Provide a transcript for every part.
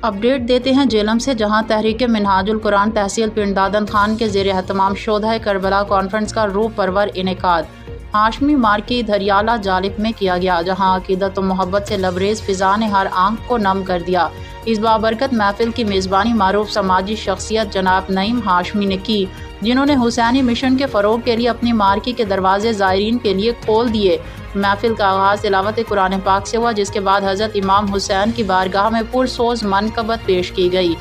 Update دیتے ہیں جیلم سے، جہاں تحریک منہاج القرآن تحصیل پنڈ دادن خان کے زیر اہتمام شودھائے کربلا کانفرنس کا روح پرور انعقاد ہاشمی مارکی دھریالہ جالب میں کیا گیا، جہاں عقیدت و محبت سے لبریز فضا نے ہر آنکھ کو نم کر دیا۔ اس بابرکت محفل کی میزبانی معروف سماجی شخصیت جناب نعیم ہاشمی نے کی، جنہوں نے حسینی مشن کے فروغ کے لیے اپنی مارکی کے دروازے زائرین کے لیے کھول دیے۔ محفل کا آغاز تلاوت قرآن پاک سے ہوا، جس کے بعد حضرت امام حسین کی بارگاہ میں پرسوز منقبت پیش کی گئی۔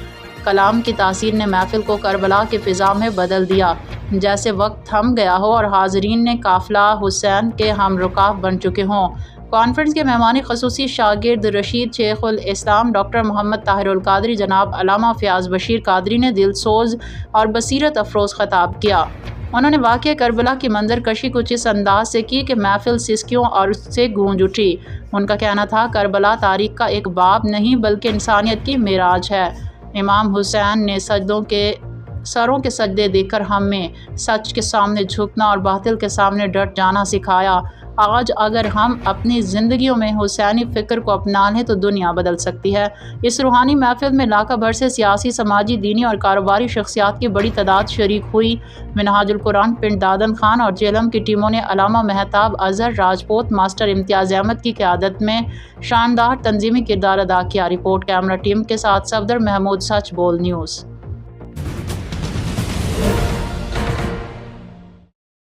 کلام کی تاثیر نے محفل کو کربلا کی فضا میں بدل دیا، جیسے وقت تھم گیا ہو اور حاضرین نے قافلہ حسین کے ہم رکاب بن چکے ہوں۔ کانفرنس کے مہمان خصوصی شاگرد رشید شیخ الاسلام ڈاکٹر محمد طاہر القادری جناب علامہ فیاض بشیر قادری نے دل سوز اور بصیرت افروز خطاب کیا۔ انہوں نے واقعہ کربلا کی منظر کشی کچھ اس انداز سے کی کہ محفل سسکیوں اور اس سے گونج اٹھی۔ ان کا کہنا تھا، کربلا تاریخ کا ایک باب نہیں بلکہ انسانیت کی معراج ہے۔ امام حسین نے سروں کے سجدے دے کر ہمیں سچ کے سامنے جھکنا اور باطل کے سامنے ڈٹ جانا سکھایا۔ آج اگر ہم اپنی زندگیوں میں حسینی فکر کو اپنا لیں تو دنیا بدل سکتی ہے۔ اس روحانی محفل میں علاقہ بھر سے سیاسی، سماجی، دینی اور کاروباری شخصیات کی بڑی تعداد شریک ہوئی۔ منہاج القرآن پنڈ دادن خان اور جیلم کی ٹیموں نے علامہ مہتاب اظہر راجپوت، ماسٹر امتیاز احمد کی قیادت میں شاندار تنظیمی کردار ادا کیا۔ رپورٹ کیمرہ ٹیم کے ساتھ صفدر محمود، سچ بول نیوز۔